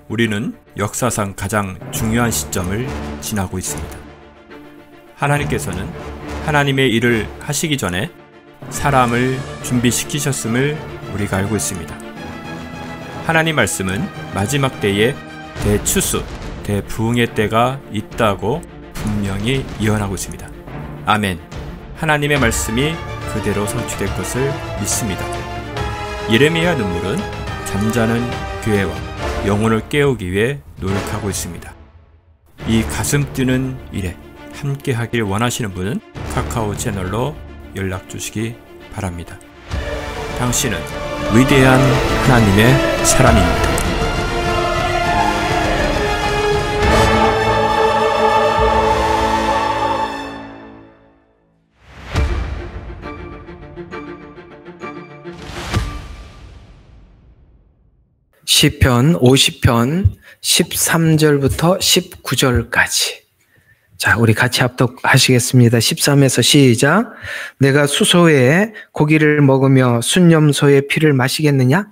우리는 역사상 가장 중요한 시점을 지나고 있습니다. 하나님께서는 하나님의 일을 하시기 전에 사람을 준비시키셨음을 우리가 알고 있습니다. 하나님 말씀은 마지막 때에 대추수, 대부흥의 때가 있다고 분명히 예언하고 있습니다. 아멘. 하나님의 말씀이 그대로 성취될 것을 믿습니다. 예레미야 눈물은 잠자는 교회와 영혼을 깨우기 위해 노력하고 있습니다. 이 가슴 뛰는 일에 함께 하길 원하시는 분은 카카오 채널로 연락 주시기 바랍니다. 당신은 위대한 하나님의 사람입니다. 시편 50편 13절부터 19절까지. 자, 우리 같이 합독하시겠습니다. 13에서 시작. 내가 수소의 고기를 먹으며 순념소의 피를 마시겠느냐?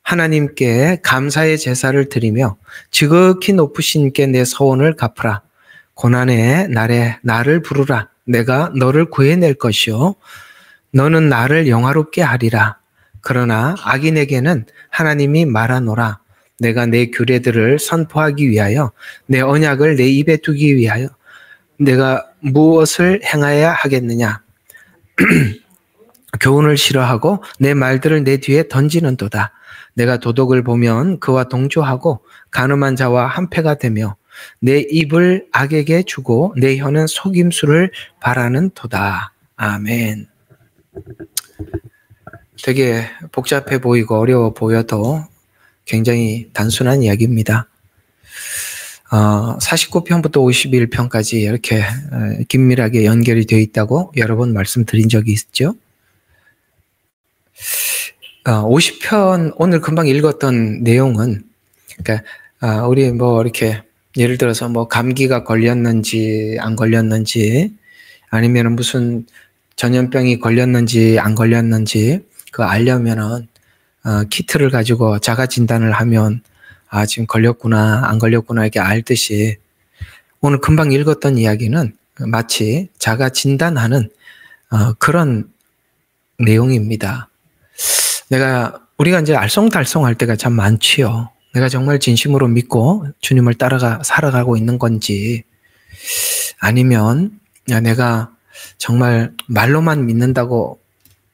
하나님께 감사의 제사를 드리며 지극히 높으신께 내 서원을 갚으라. 고난의 날에 나를 부르라. 내가 너를 구해낼 것이요 너는 나를 영화롭게 하리라. 그러나 악인에게는 하나님이 말하노라. 내가 내 규례들을 선포하기 위하여 내 언약을 내 입에 두기 위하여 내가 무엇을 행하여야 하겠느냐? 교훈을 싫어하고 내 말들을 내 뒤에 던지는도다. 내가 도덕을 보면 그와 동조하고 간음한 자와 한패가 되며 내 입을 악에게 주고 내 혀는 속임수를 바라는 도다. 아멘. 되게 복잡해 보이고 어려워 보여도 굉장히 단순한 이야기입니다. 49편부터 51편까지 이렇게 긴밀하게 연결이 되어 있다고 여러 번 말씀드린 적이 있죠. 50편 오늘 금방 읽었던 내용은 그러니까 우리 뭐 이렇게 예를 들어서 뭐 감기가 걸렸는지 안 걸렸는지 아니면 무슨 전염병이 걸렸는지 안 걸렸는지 그거 알려면은 키트를 가지고 자가 진단을 하면 지금 걸렸구나 안 걸렸구나 이렇게 알듯이 오늘 금방 읽었던 이야기는 마치 자가 진단하는 그런 내용입니다. 우리가 이제 알쏭달쏭할 때가 참 많지요. 내가 정말 진심으로 믿고 주님을 따라가 살아가고 있는 건지 아니면 내가 정말 말로만 믿는다고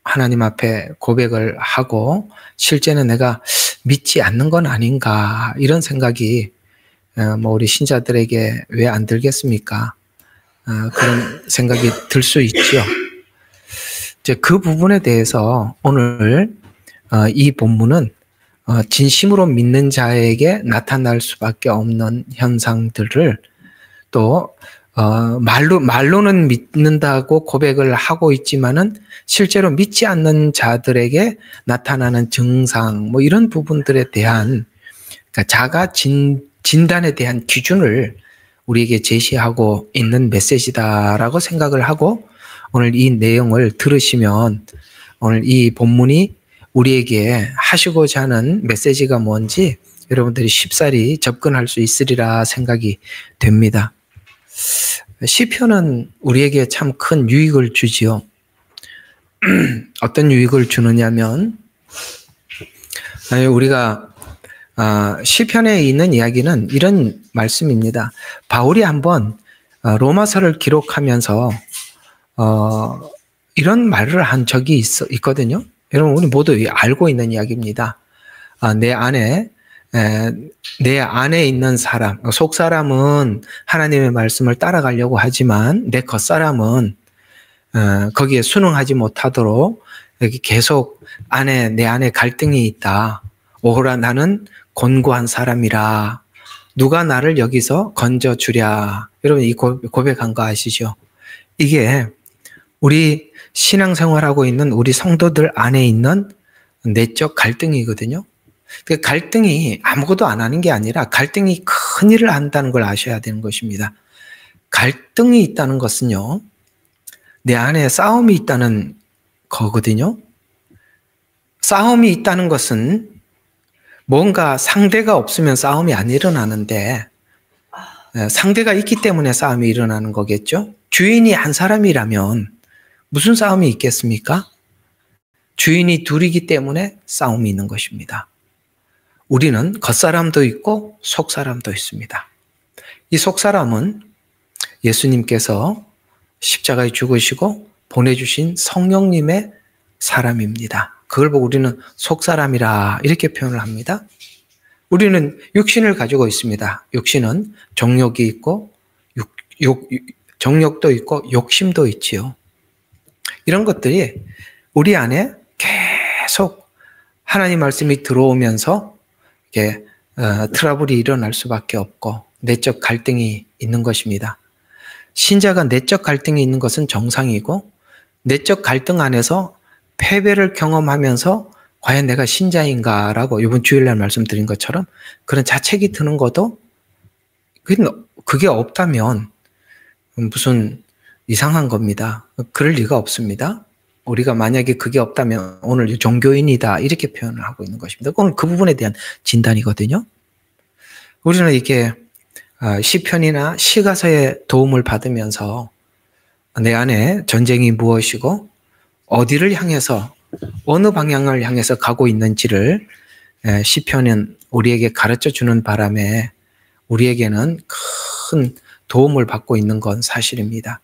하나님 앞에 고백을 하고 실제는 내가 믿지 않는 건 아닌가 이런 생각이 뭐 우리 신자들에게 왜 안 들겠습니까? 그런 생각이 들 수 있죠. 이제 그 부분에 대해서 오늘 이 본문은 진심으로 믿는 자에게 나타날 수밖에 없는 현상들을 또 말로는 믿는다고 고백을 하고 있지만은 실제로 믿지 않는 자들에게 나타나는 증상 뭐 이런 부분들에 대한 그러니까 자가 진단에 대한 기준을 우리에게 제시하고 있는 메시지다라고 생각을 하고 오늘 이 내용을 들으시면 오늘 이 본문이 우리에게 하시고자 하는 메시지가 뭔지 여러분들이 쉽사리 접근할 수 있으리라 생각이 됩니다. 시편은 우리에게 참 큰 유익을 주지요. 어떤 유익을 주느냐면 우리가 시편에 있는 이야기는 이런 말씀입니다. 바울이 한번 로마서를 기록하면서 이런 말을 한 적이 있거든요. 여러분 우리 모두 알고 있는 이야기입니다. 내 안에 있는 사람, 속 사람은 하나님의 말씀을 따라가려고 하지만 내 겉사람은 거기에 순응하지 못하도록 여기 계속 내 안에 갈등이 있다. 오호라 나는 곤고한 사람이라 누가 나를 여기서 건져주랴. 여러분 이 고백한 거 아시죠? 이게 우리 신앙생활하고 있는 우리 성도들 안에 있는 내적 갈등이거든요. 그 갈등이 아무것도 안 하는 게 아니라 갈등이 큰 일을 한다는 걸 아셔야 되는 것입니다. 갈등이 있다는 것은요, 내 안에 싸움이 있다는 거거든요. 싸움이 있다는 것은 뭔가 상대가 없으면 싸움이 안 일어나는데 상대가 있기 때문에 싸움이 일어나는 거겠죠? 주인이 한 사람이라면 무슨 싸움이 있겠습니까? 주인이 둘이기 때문에 싸움이 있는 것입니다. 우리는 겉사람도 있고 속사람도 있습니다. 이 속사람은 예수님께서 십자가에 죽으시고 보내주신 성령님의 사람입니다. 그걸 보고 우리는 속사람이라 이렇게 표현을 합니다. 우리는 육신을 가지고 있습니다. 육신은 정욕이 있고 정욕도 있고 욕심도 있지요. 이런 것들이 우리 안에 계속 하나님 말씀이 들어오면서 이렇게 트러블이 일어날 수밖에 없고 내적 갈등이 있는 것입니다. 신자가 내적 갈등이 있는 것은 정상이고 내적 갈등 안에서 패배를 경험하면서 과연 내가 신자인가라고 이번 주일날 말씀드린 것처럼 그런 자책이 드는 것도 그게 없다면 무슨 이상한 겁니다. 그럴 리가 없습니다. 우리가 만약에 그게 없다면 오늘 종교인이다 이렇게 표현을 하고 있는 것입니다. 오늘 그 부분에 대한 진단이거든요. 우리는 이게 시편이나 시가서의 도움을 받으면서 내 안에 전쟁이 무엇이고 어디를 향해서 어느 방향을 향해서 가고 있는지를 시편은 우리에게 가르쳐 주는 바람에 우리에게는 큰 도움을 받고 있는 건 사실입니다.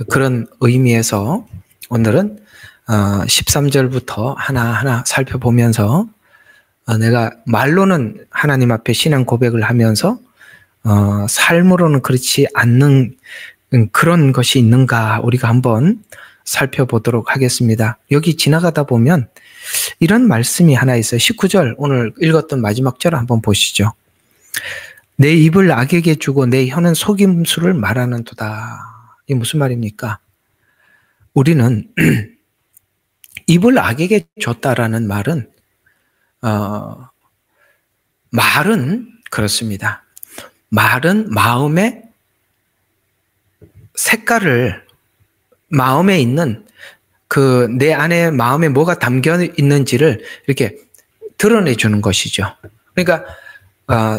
그런 의미에서 오늘은 13절부터 하나하나 살펴보면서 내가 말로는 하나님 앞에 신앙 고백을 하면서 삶으로는 그렇지 않는 그런 것이 있는가 우리가 한번 살펴보도록 하겠습니다. 여기 지나가다 보면 이런 말씀이 하나 있어요. 19절 오늘 읽었던 마지막 절 한번 보시죠. 내 입을 악에게 주고 내 혀는 속임수를 말하는도다. 이게 무슨 말입니까? 우리는 입을 악에게 줬다라는 말은 말은 그렇습니다. 말은 마음의 색깔을 마음에 있는 그 내 안에 마음에 뭐가 담겨 있는지를 이렇게 드러내 주는 것이죠. 그러니까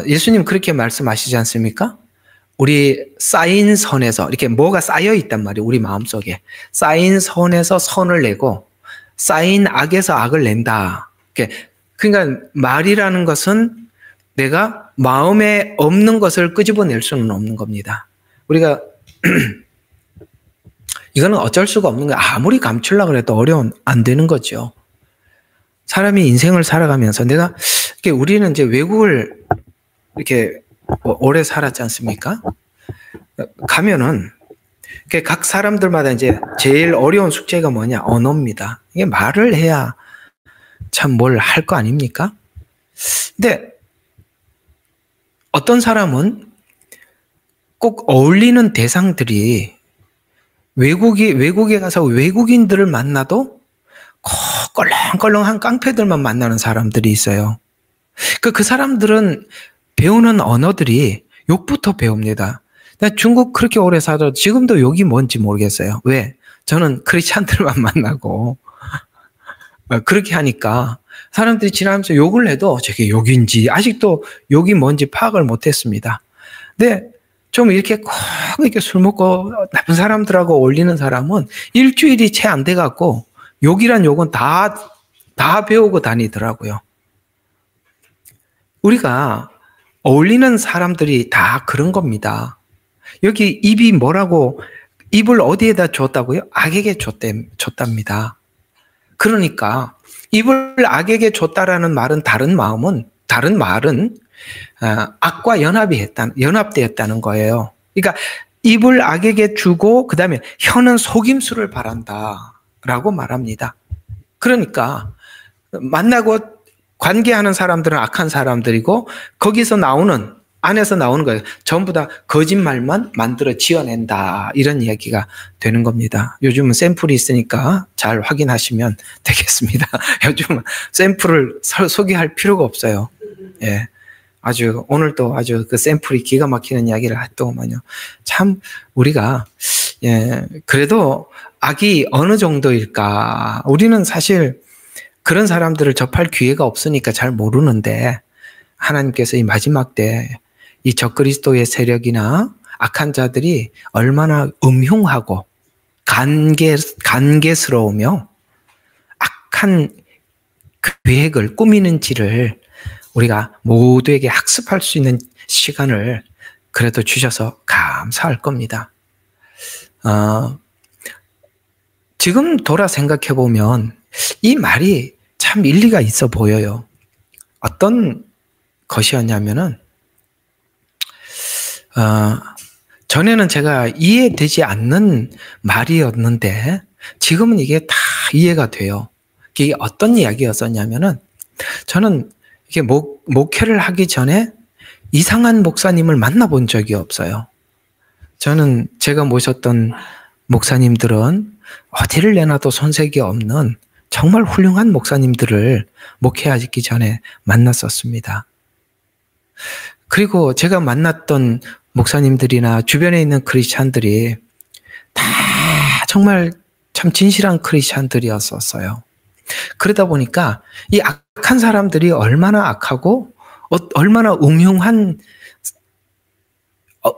예수님 그렇게 말씀하시지 않습니까? 우리 쌓인 선에서 이렇게 뭐가 쌓여 있단 말이에요. 우리 마음속에 쌓인 선에서 선을 내고 쌓인 악에서 악을 낸다. 그러니까 말이라는 것은 내가 마음에 없는 것을 끄집어낼 수는 없는 겁니다. 우리가 이거는 어쩔 수가 없는 거예요. 아무리 감추려고 해도 안 되는 거죠. 사람이 인생을 살아가면서 우리는 이제 외국을 이렇게 오래 살았지 않습니까? 가면은 각 사람들마다 이제 제일 어려운 숙제가 뭐냐? 언어입니다. 이게 말을 해야 참 뭘 할 거 아닙니까? 근데 어떤 사람은 꼭 어울리는 대상들이 외국에 가서 외국인들을 만나도 껄렁껄렁한 깡패들만 만나는 사람들이 있어요. 그 사람들은 배우는 언어들이 욕부터 배웁니다. 중국 그렇게 오래 살아도 지금도 욕이 뭔지 모르겠어요. 왜? 저는 크리스찬들만 만나고 그렇게 하니까 사람들이 지나면서 욕을 해도 저게 욕인지 아직도 욕이 뭔지 파악을 못했습니다. 근데 좀 이렇게 꼭 이렇게 술 먹고 나쁜 사람들하고 어울리는 사람은 일주일이 채 안 돼갖고 욕이란 욕은 다 배우고 다니더라고요. 우리가 어울리는 사람들이 다 그런 겁니다. 여기 입이 뭐라고 입을 어디에다 줬다고요? 악에게 줬답니다. 그러니까 입을 악에게 줬다라는 말은 다른 말은 악과 연합되었다는 거예요. 그러니까 입을 악에게 주고 그 다음에 혀는 속임수를 바란다라고 말합니다. 그러니까 만나고 관계하는 사람들은 악한 사람들이고 안에서 나오는 거예요. 전부 다 거짓말만 만들어 지어낸다. 이런 이야기가 되는 겁니다. 요즘은 샘플이 있으니까 잘 확인하시면 되겠습니다. 요즘은 샘플을 소개할 필요가 없어요. 예. 오늘도 아주 그 샘플이 기가 막히는 이야기를 했더만요. 참, 우리가, 그래도 악이 어느 정도일까? 우리는 사실, 그런 사람들을 접할 기회가 없으니까 잘 모르는데 하나님께서 이 마지막 때 이 적그리스도의 세력이나 악한 자들이 얼마나 음흉하고 간계스러우며 악한 계획을 꾸미는지를 우리가 모두에게 학습할 수 있는 시간을 그래도 주셔서 감사할 겁니다. 지금 돌아 생각해 보면 이 말이 참 일리가 있어 보여요. 어떤 것이었냐면은 전에는 제가 이해되지 않는 말이었는데 지금은 이게 다 이해가 돼요. 이게 어떤 이야기였었냐면은 저는 이게 목회를 하기 전에 이상한 목사님을 만나본 적이 없어요. 저는 제가 모셨던 목사님들은 어디를 내놔도 손색이 없는 정말 훌륭한 목사님들을 목회하기 전에 만났었습니다. 그리고 제가 만났던 목사님들이나 주변에 있는 크리스찬들이 다 정말 참 진실한 크리스찬들이었었어요. 그러다 보니까 이 악한 사람들이 얼마나 악하고 얼마나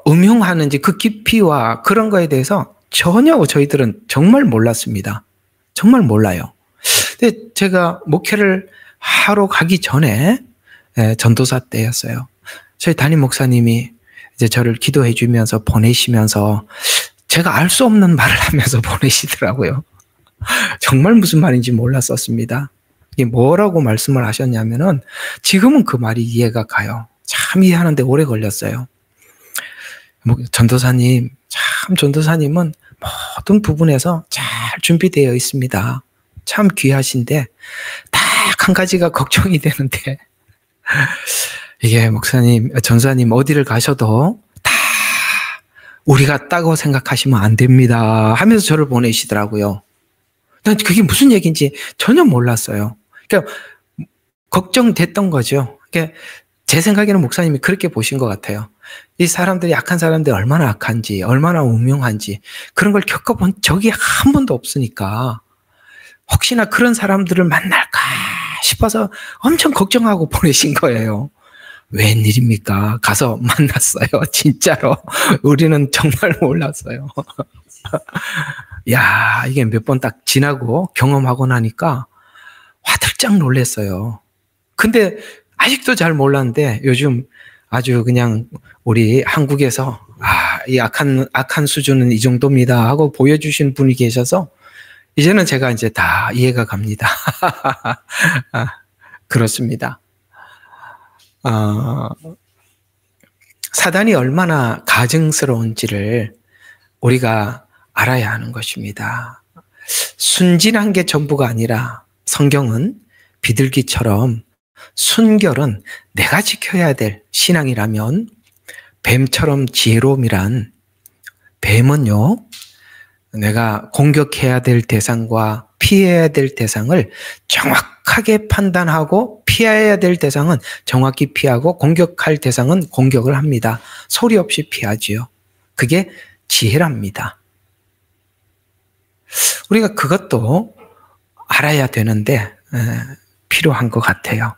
음흉하는지 그 깊이와 그런 거에 대해서 전혀 저희들은 정말 몰랐습니다. 정말 몰라요. 근데 제가 목회를 하러 가기 전에 전도사 때였어요. 저희 담임 목사님이 이제 저를 기도해 주면서 보내시면서 제가 알 수 없는 말을 하면서 보내시더라고요. 정말 무슨 말인지 몰랐었습니다. 이게 뭐라고 말씀을 하셨냐면은 지금은 그 말이 이해가 가요. 참 이해하는데 오래 걸렸어요. 전도사님은 모든 부분에서 잘 준비되어 있습니다. 참 귀하신데 딱 한 가지가 걱정이 되는데 이게 전사님 어디를 가셔도 다 우리 같다고 생각하시면 안 됩니다 하면서 저를 보내시더라고요. 난 그게 무슨 얘기인지 전혀 몰랐어요. 그러니까 걱정됐던 거죠. 그러니까 제 생각에는 목사님이 그렇게 보신 것 같아요. 이 사람들이 악한 사람들이 얼마나 악한지 얼마나 음흉한지 그런 걸 겪어본 적이 한 번도 없으니까 혹시나 그런 사람들을 만날까 싶어서 엄청 걱정하고 보내신 거예요. 웬일입니까? 가서 만났어요. 진짜로. 우리는 정말 몰랐어요. 야, 이게 몇 번 딱 지나고 경험하고 나니까 화들짝 놀랐어요. 근데 아직도 잘 몰랐는데 요즘 아주 그냥 우리 한국에서 이 악한 수준은 이 정도입니다 하고 보여주신 분이 계셔서 이제는 제가 이제 다 이해가 갑니다. 그렇습니다. 사단이 얼마나 가증스러운지를 우리가 알아야 하는 것입니다. 순진한 게 전부가 아니라 성경은 비둘기처럼 순결은 내가 지켜야 될 신앙이라면 뱀처럼 지혜로움이란 뱀은요, 내가 공격해야 될 대상과 피해야 될 대상을 정확하게 판단하고 피해야 될 대상은 정확히 피하고 공격할 대상은 공격을 합니다. 소리 없이 피하지요. 그게 지혜랍니다. 우리가 그것도 알아야 되는데 필요한 것 같아요.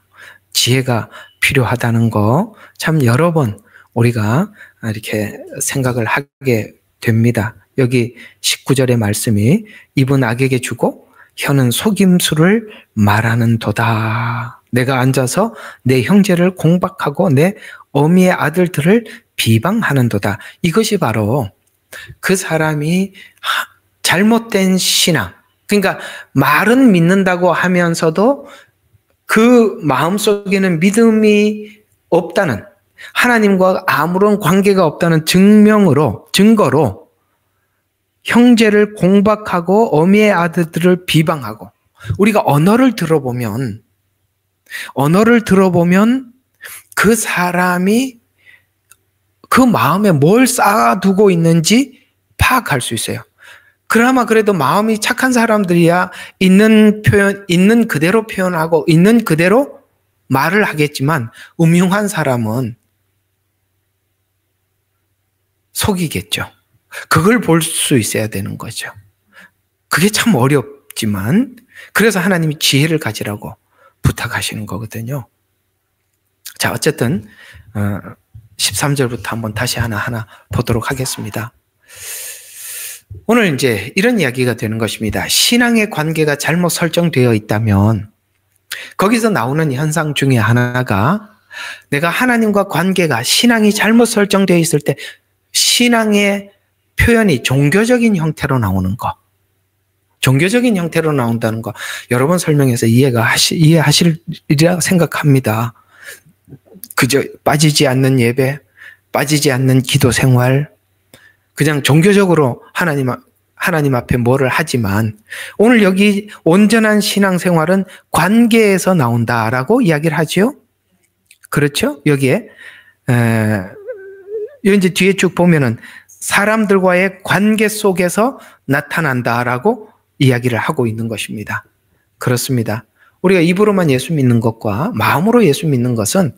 지혜가 필요하다는 거 참 여러 번 우리가 이렇게 생각을 하게 됩니다. 여기 19절의 말씀이 입은 악에게 주고 혀는 속임수를 말하는 도다. 내가 앉아서 내 형제를 공박하고 내 어미의 아들들을 비방하는 도다. 이것이 바로 그 사람이 잘못된 신앙. 그러니까 말은 믿는다고 하면서도 그 마음속에는 믿음이 없다는, 하나님과 아무런 관계가 없다는 증거로 형제를 공박하고 어미의 아들들을 비방하고, 우리가 언어를 들어보면 그 사람이 그 마음에 뭘 쌓아두고 있는지 파악할 수 있어요. 그나마 그래도 마음이 착한 사람들이야 있는 그대로 표현하고 있는 그대로 말을 하겠지만, 음흉한 사람은 속이겠죠. 그걸 볼 수 있어야 되는 거죠. 그게 참 어렵지만 그래서 하나님이 지혜를 가지라고 부탁하시는 거거든요. 자, 어쨌든 13절부터 한번 다시 하나하나 보도록 하겠습니다. 오늘 이제 이런 이야기가 되는 것입니다. 신앙의 관계가 잘못 설정되어 있다면 거기서 나오는 현상 중에 하나가 내가 하나님과 관계가 신앙이 잘못 설정되어 있을 때 신앙의 표현이 종교적인 형태로 나오는 거. 종교적인 형태로 나온다는 거 여러 번 설명해서 이해하시리라 생각합니다. 그저 빠지지 않는 예배, 빠지지 않는 기도 생활, 그냥 종교적으로 하나님 앞에 뭐를 하지만 오늘 여기 온전한 신앙생활은 관계에서 나온다라고 이야기를 하죠. 그렇죠? 여기에 이제 뒤에 쭉 보면은 사람들과의 관계 속에서 나타난다라고 이야기를 하고 있는 것입니다. 그렇습니다. 우리가 입으로만 예수 믿는 것과 마음으로 예수 믿는 것은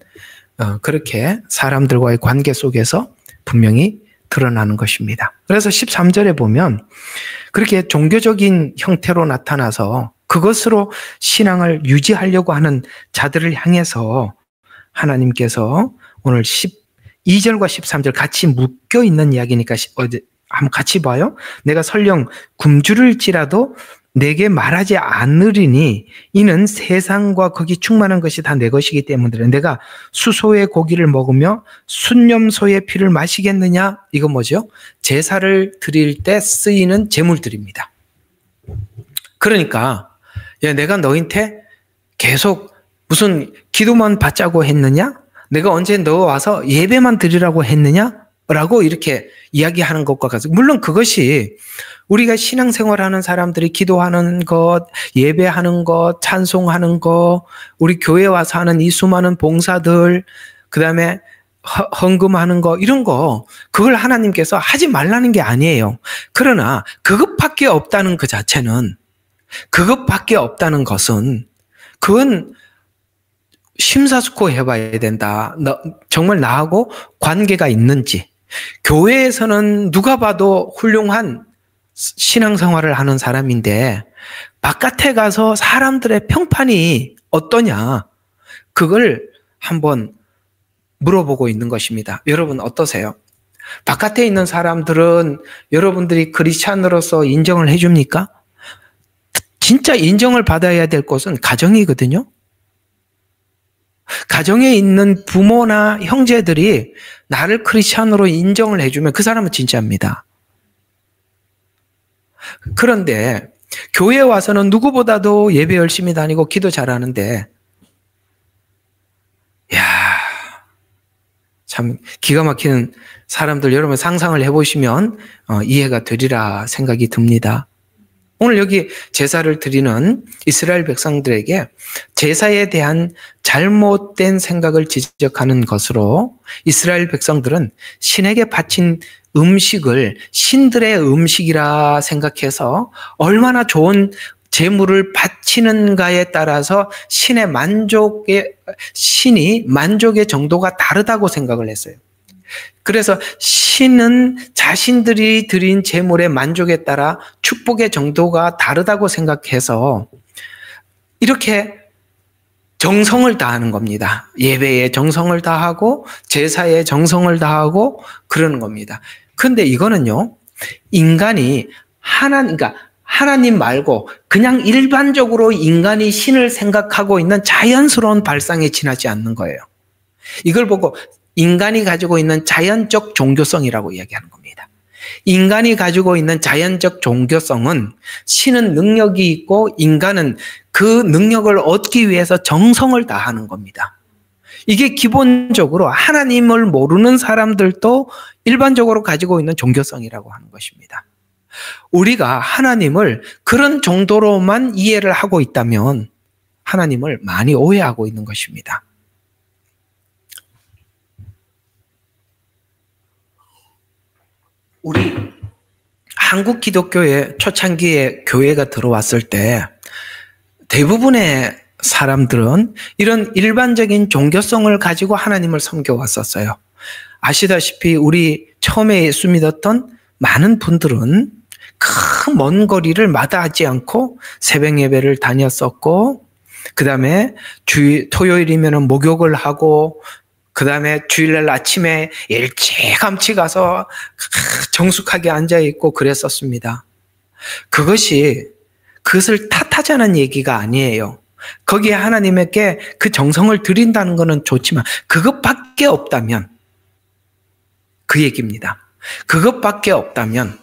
그렇게 사람들과의 관계 속에서 분명히 드러나는 것입니다. 그래서 13절에 보면 그렇게 종교적인 형태로 나타나서 그것으로 신앙을 유지하려고 하는 자들을 향해서 하나님께서 오늘 12절과 13절 같이 묶여 있는 이야기니까 한번 같이 봐요. 내가 설령 굶주릴지라도 내게 말하지 않으리니 이는 세상과 거기 충만한 것이 다 내 것이기 때문에 내가 수소의 고기를 먹으며 순념소의 피를 마시겠느냐? 이건 뭐죠? 제사를 드릴 때 쓰이는 제물들입니다. 그러니까 내가 너한테 계속 무슨 기도만 받자고 했느냐? 내가 언제 너 와서 예배만 드리라고 했느냐? 라고 이렇게 이야기하는 것과 같습니다. 물론 그것이 우리가 신앙생활하는 사람들이 기도하는 것, 예배하는 것, 찬송하는 것, 우리 교회 와서 하는 이 수많은 봉사들, 그 다음에 헌금하는 거, 이런 거, 그걸 하나님께서 하지 말라는 게 아니에요. 그러나 그것밖에 없다는 그 자체는, 그것밖에 없다는 것은, 그건 심사숙고 해봐야 된다. 정말 나하고 관계가 있는지. 교회에서는 누가 봐도 훌륭한 신앙생활을 하는 사람인데 바깥에 가서 사람들의 평판이 어떠냐, 그걸 한번 물어보고 있는 것입니다. 여러분 어떠세요? 바깥에 있는 사람들은 여러분들이 크리스찬으로서 인정을 해줍니까? 진짜 인정을 받아야 될 곳은 가정이거든요. 가정에 있는 부모나 형제들이 나를 크리스찬으로 인정을 해주면 그 사람은 진짜입니다. 그런데 교회에 와서는 누구보다도 예배 열심히 다니고 기도 잘하는데 참 기가 막히는 사람들 여러분 상상을 해보시면 이해가 되리라 생각이 듭니다. 오늘 여기 제사를 드리는 이스라엘 백성들에게 제사에 대한 잘못된 생각을 지적하는 것으로 이스라엘 백성들은 신에게 바친 음식을 신들의 음식이라 생각해서 얼마나 좋은 제물을 바치는가에 따라서 신이 만족의 정도가 다르다고 생각을 했어요. 그래서 신은 자신들이 드린 제물의 만족에 따라 축복의 정도가 다르다고 생각해서 이렇게 정성을 다하는 겁니다. 예배에 정성을 다하고 제사에 정성을 다하고 그러는 겁니다. 그런데 이거는요, 인간이 그러니까 하나님 말고 그냥 일반적으로 인간이 신을 생각하고 있는 자연스러운 발상에 지나지 않는 거예요. 이걸 보고 인간이 가지고 있는 자연적 종교성이라고 이야기하는 겁니다. 인간이 가지고 있는 자연적 종교성은 신은 능력이 있고 인간은 그 능력을 얻기 위해서 정성을 다하는 겁니다. 이게 기본적으로 하나님을 모르는 사람들도 일반적으로 가지고 있는 종교성이라고 하는 것입니다. 우리가 하나님을 그런 정도로만 이해를 하고 있다면 하나님을 많이 오해하고 있는 것입니다. 우리 한국 기독교의 초창기에 교회가 들어왔을 때 대부분의 사람들은 이런 일반적인 종교성을 가지고 하나님을 섬겨왔었어요. 아시다시피 우리 처음에 예수 믿었던 많은 분들은 큰 먼 거리를 마다하지 않고 새벽 예배를 다녔었고, 그 다음에 토요일이면 목욕을 하고, 그 다음에 주일날 아침에 일찌감치 가서 정숙하게 앉아있고 그랬었습니다. 그것을 탓하자는 얘기가 아니에요. 거기에 하나님께 그 정성을 드린다는 것은 좋지만 그것밖에 없다면, 그 얘기입니다. 그것밖에 없다면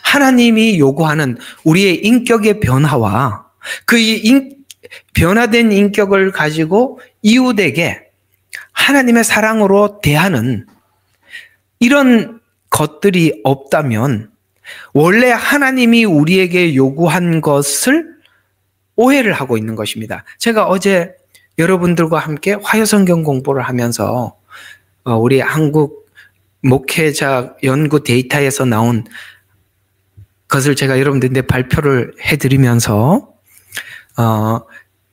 하나님이 요구하는 우리의 인격의 변화와 그 변화된 인격을 가지고 이웃에게 하나님의 사랑으로 대하는 이런 것들이 없다면 원래 하나님이 우리에게 요구한 것을 오해를 하고 있는 것입니다. 제가 어제 여러분들과 함께 화요성경 공부를 하면서 우리 한국 목회자 연구 데이터에서 나온 것을 제가 여러분들한테 발표를 해드리면서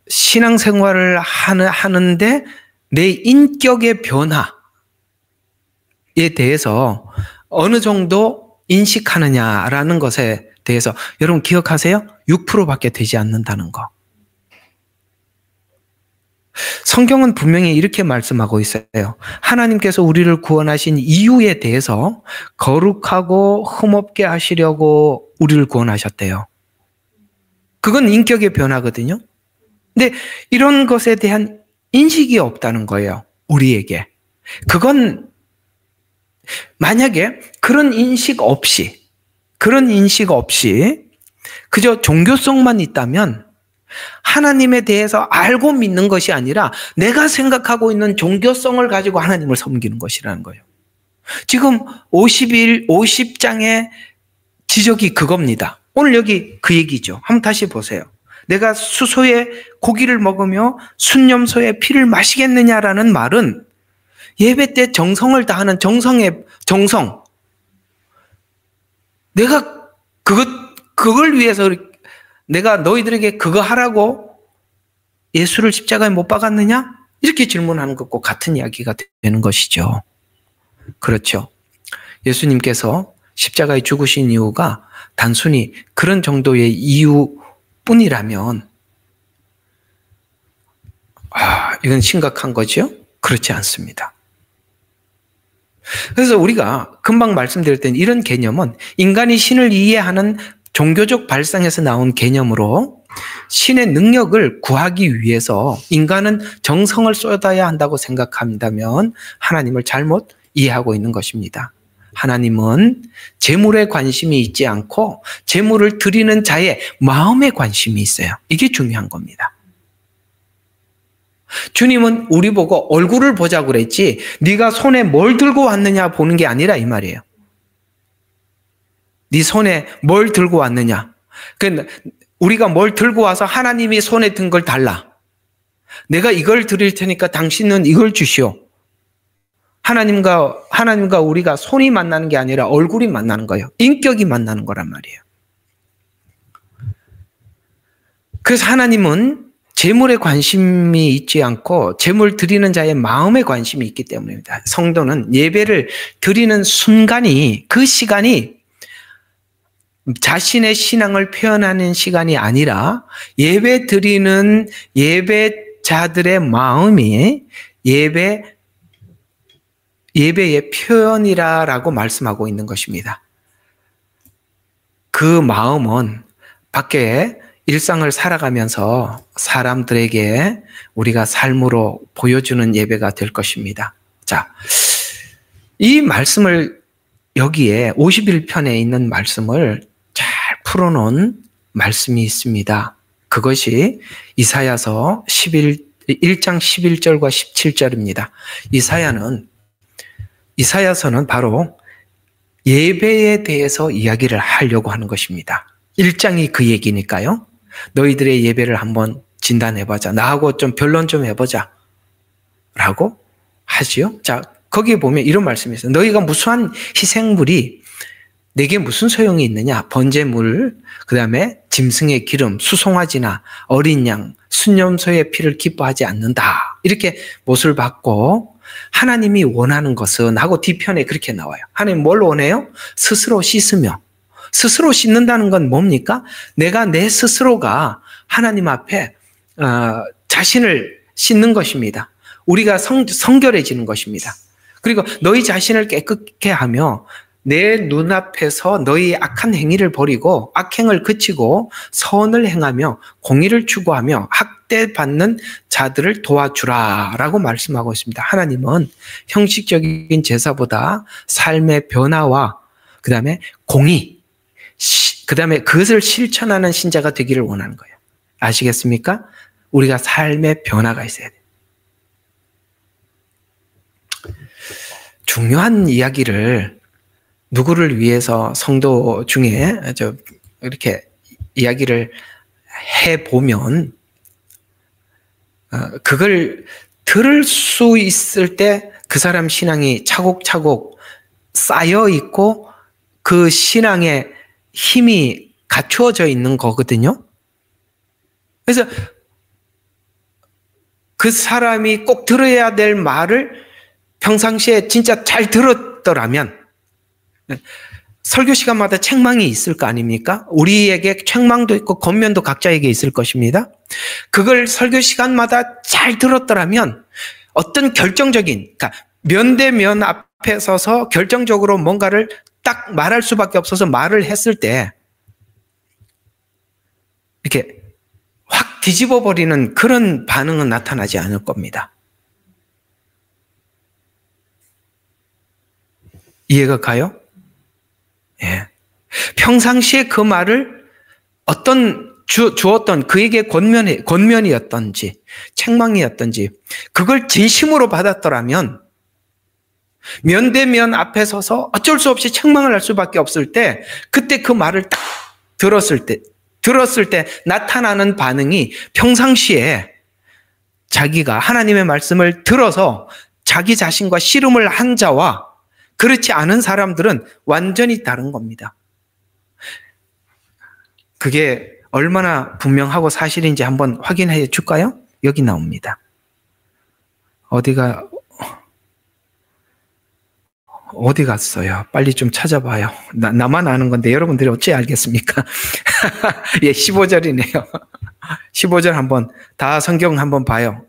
신앙생활을 하는데 내 인격의 변화에 대해서 어느 정도 인식하느냐라는 것에 대해서 여러분 기억하세요? 6%밖에 되지 않는다는 거. 성경은 분명히 이렇게 말씀하고 있어요. 하나님께서 우리를 구원하신 이유에 대해서 거룩하고 흠없게 하시려고 우리를 구원하셨대요. 그건 인격의 변화거든요. 근데 이런 것에 대한 인식이 없다는 거예요. 우리에게. 그건 만약에 그런 인식 없이 그저 종교성만 있다면 하나님에 대해서 알고 믿는 것이 아니라 내가 생각하고 있는 종교성을 가지고 하나님을 섬기는 것이라는 거예요. 지금 50장의 지적이 그겁니다. 오늘 여기 그 얘기죠. 한번 다시 보세요. 내가 수소의 고기를 먹으며 순념소의 피를 마시겠느냐라는 말은 예배 때 정성을 다하는 정성의 정성. 내가 그걸 위해서 내가 너희들에게 그거 하라고 예수를 십자가에 못 박았느냐? 이렇게 질문하는 것과 같은 이야기가 되는 것이죠. 그렇죠. 예수님께서 십자가에 죽으신 이유가 단순히 그런 정도의 이유뿐이라면 이건 심각한 거죠? 그렇지 않습니다. 그래서 우리가 금방 말씀드렸던 이런 개념은 인간이 신을 이해하는 종교적 발상에서 나온 개념으로 신의 능력을 구하기 위해서 인간은 정성을 쏟아야 한다고 생각한다면 하나님을 잘못 이해하고 있는 것입니다. 하나님은 재물에 관심이 있지 않고 재물을 드리는 자의 마음에 관심이 있어요. 이게 중요한 겁니다. 주님은 우리 보고 얼굴을 보자고 그랬지 네가 손에 뭘 들고 왔느냐 보는 게 아니라 이 말이에요. 네 손에 뭘 들고 왔느냐. 그러니까 우리가 뭘 들고 와서 하나님이 손에 든 걸 달라. 내가 이걸 드릴 테니까 당신은 이걸 주시오. 하나님과 우리가 손이 만나는 게 아니라 얼굴이 만나는 거예요. 인격이 만나는 거란 말이에요. 그래서 하나님은 재물에 관심이 있지 않고 재물 드리는 자의 마음에 관심이 있기 때문입니다. 성도는 예배를 드리는 순간이 그 시간이 자신의 신앙을 표현하는 시간이 아니라 예배 드리는 예배자들의 마음이 예배의 표현이라고 말씀하고 있는 것입니다. 그 마음은 밖에 일상을 살아가면서 사람들에게 우리가 삶으로 보여주는 예배가 될 것입니다. 자, 이 말씀을 여기에 51편에 있는 말씀을 잘 풀어놓은 말씀이 있습니다. 그것이 이사야서 1장 11절과 17절입니다. 이사야서는 바로 예배에 대해서 이야기를 하려고 하는 것입니다. 1장이 그 얘기니까요. 너희들의 예배를 한번 진단해보자. 나하고 좀 변론 좀 해보자. 라고 하지요. 자, 거기에 보면 이런 말씀이 있어요. 너희가 무수한 희생물이 내게 무슨 소용이 있느냐. 번제물, 그 다음에 짐승의 기름, 수송아지나 어린 양, 순념소의 피를 기뻐하지 않는다. 이렇게 못을 받고 하나님이 원하는 것은 하고 뒤편에 그렇게 나와요. 하나님 뭘 원해요? 스스로 씻으며 스스로 씻는다는 건 뭡니까? 내가 내 스스로가 하나님 앞에 자신을 씻는 것입니다. 우리가 성결해지는 것입니다. 그리고 너희 자신을 깨끗게 하며 내 눈앞에서 너희 악한 행위를 버리고 악행을 그치고 선을 행하며 공의를 추구하며 학대받는 자들을 도와주라 라고 말씀하고 있습니다. 하나님은 형식적인 제사보다 삶의 변화와 그 다음에 공의, 그 다음에 그것을 실천하는 신자가 되기를 원하는 거예요. 아시겠습니까? 우리가 삶의 변화가 있어야 돼요. 중요한 이야기를 누구를 위해서 성도 중에 이렇게 이야기를 해보면 그걸 들을 수 있을 때 그 사람 신앙이 차곡차곡 쌓여 있고 그 신앙의 힘이 갖추어져 있는 거거든요. 그래서 그 사람이 꼭 들어야 될 말을 평상시에 진짜 잘 들었더라면 설교 시간마다 책망이 있을 거 아닙니까? 우리에게 책망도 있고 권면도 각자에게 있을 것입니다. 그걸 설교 시간마다 잘 들었더라면 어떤 결정적인, 그러니까 면대면 앞에 서서 결정적으로 뭔가를 딱 말할 수밖에 없어서 말을 했을 때 이렇게 확 뒤집어 버리는 그런 반응은 나타나지 않을 겁니다. 이해가 가요? 예. 평상시에 그 말을 주었던 그에게 권면이었던지 책망이었던지 그걸 진심으로 받았더라면 면대면 앞에 서서 어쩔 수 없이 책망을 할 수밖에 없을 때 그때 그 말을 딱 들었을 때 나타나는 반응이 평상시에 자기가 하나님의 말씀을 들어서 자기 자신과 씨름을 한 자와 그렇지 않은 사람들은 완전히 다른 겁니다. 그게 얼마나 분명하고 사실인지 한번 확인해 줄까요? 여기 나옵니다. 어디 갔어요? 빨리 좀 찾아봐요. 나만 아는 건데 여러분들이 어찌 알겠습니까? 예, 15절이네요. 15절 한번 다 성경 한번 봐요.